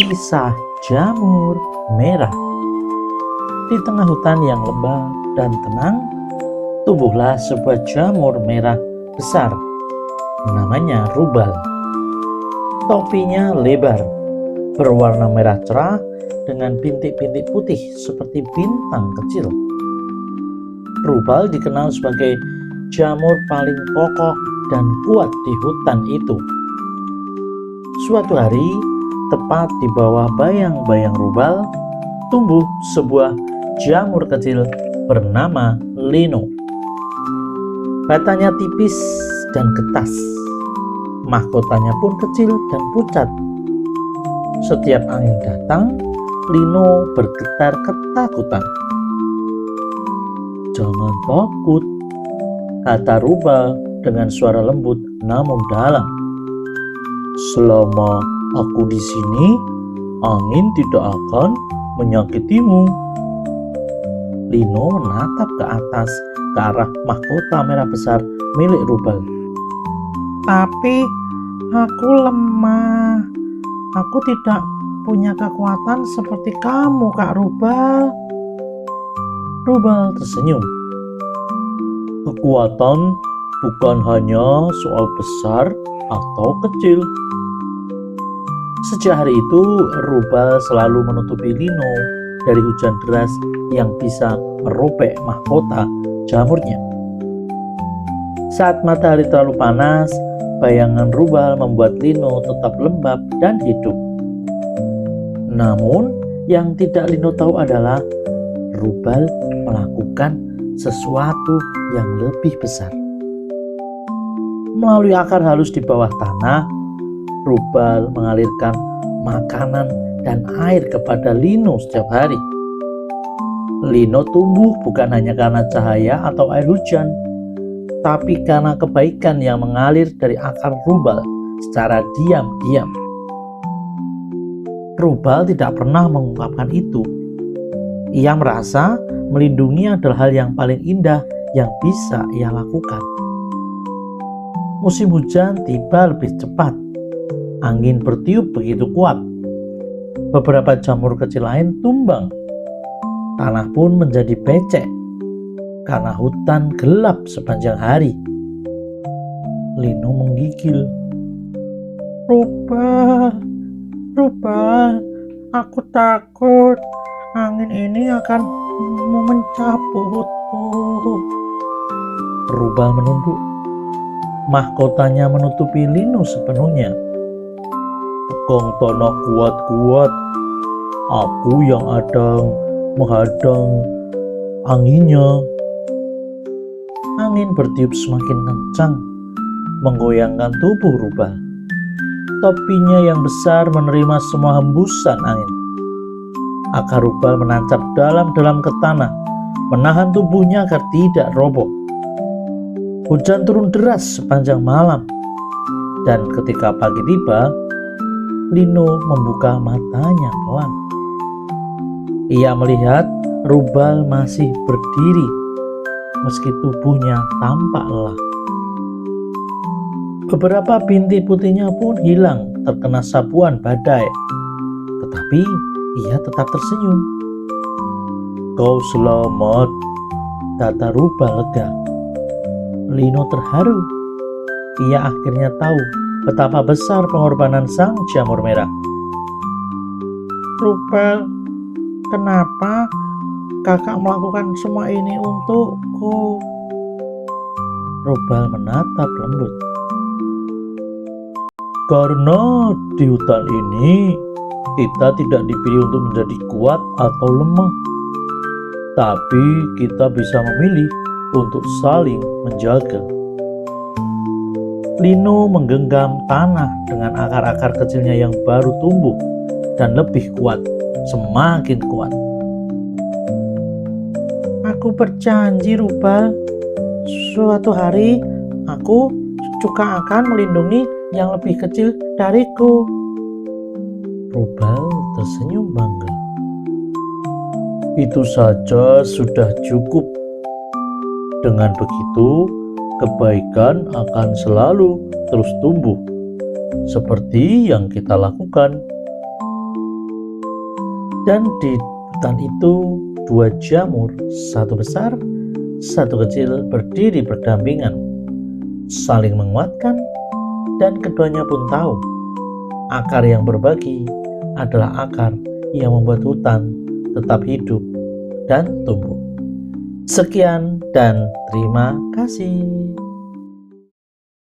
Kisah Jamur Merah. Di tengah hutan yang lembab dan tenang, tumbuhlah sebuah jamur merah besar. Namanya rubal. Topinya lebar, berwarna merah cerah dengan bintik-bintik putih seperti bintang kecil. Rubal dikenal sebagai jamur paling kokoh dan kuat di hutan itu. Suatu hari, tepat di bawah bayang-bayang rubal, tumbuh sebuah jamur kecil bernama lino. Batanya tipis dan getas. Mahkotanya pun kecil dan pucat. Setiap angin datang, lino bergetar ketakutan. "Jangan takut," kata rubal dengan suara lembut namun dalam. "Selama aku di sini, angin tidak akan menyakitimu." Lino menatap ke atas, ke arah mahkota merah besar milik rubal. "Tapi aku lemah. Aku tidak punya kekuatan seperti kamu, Kak Rubal." Rubal tersenyum. "Kekuatan bukan hanya soal besar atau kecil." Sejak hari itu, rubal selalu menutupi lino dari hujan deras yang bisa merobek mahkota jamurnya. Saat matahari terlalu panas, bayangan rubal membuat lino tetap lembab dan hidup. Namun, yang tidak lino tahu adalah rubal melakukan sesuatu yang lebih besar. Melalui akar halus di bawah tanah, rubal mengalirkan makanan dan air kepada lino setiap hari. Lino tumbuh bukan hanya karena cahaya atau air hujan, tapi karena kebaikan yang mengalir dari akar rubal secara diam-diam. Rubal tidak pernah mengungkapkan itu. Ia merasa melindungi adalah hal yang paling indah yang bisa ia lakukan. Musim hujan tiba lebih cepat. Angin bertiup begitu kuat. Beberapa jamur kecil lain tumbang. Tanah pun menjadi becek karena hutan gelap sepanjang hari. Lino menggigil. "Rubal, rubal, aku takut angin ini akan mencabutku." Rubal menunduk. Mahkotanya menutupi lino sepenuhnya. "Tukang tanah kuat-kuat, aku yang menghadang anginnya." Angin bertiup semakin kencang, menggoyangkan tubuh rubal. Topinya yang besar menerima semua hembusan angin. Akar rubal menancap dalam-dalam ke tanah, menahan tubuhnya agar tidak roboh. Hujan turun deras sepanjang malam, dan ketika pagi tiba, Lino membuka matanya pelan. Ia melihat rubal masih berdiri, meski tubuhnya tampak lelah. Beberapa bintik putihnya pun hilang terkena sapuan badai, tetapi ia tetap tersenyum. "Kau selamat," kata rubal lega. Lino terharu. Ia akhirnya tahu betapa besar pengorbanan sang jamur merah. "Rubal, kenapa kakak melakukan semua ini untukku?" Rubal menatap lembut. "Karena di hutan ini kita tidak dipilih untuk menjadi kuat atau lemah, tapi kita bisa memilih untuk saling menjaga." Lino menggenggam tanah dengan akar-akar kecilnya yang baru tumbuh dan lebih kuat, semakin kuat. "Aku berjanji, Rubal, suatu hari aku juga akan melindungi yang lebih kecil dariku." Rubal tersenyum bangga. "Itu saja sudah cukup. Dengan begitu, kebaikan akan selalu terus tumbuh, seperti yang kita lakukan." Dan di hutan itu dua jamur, satu besar, satu kecil, berdiri berdampingan, saling menguatkan, dan keduanya pun tahu akar yang berbagi adalah akar yang membuat hutan tetap hidup dan tumbuh. Sekian dan terima kasih.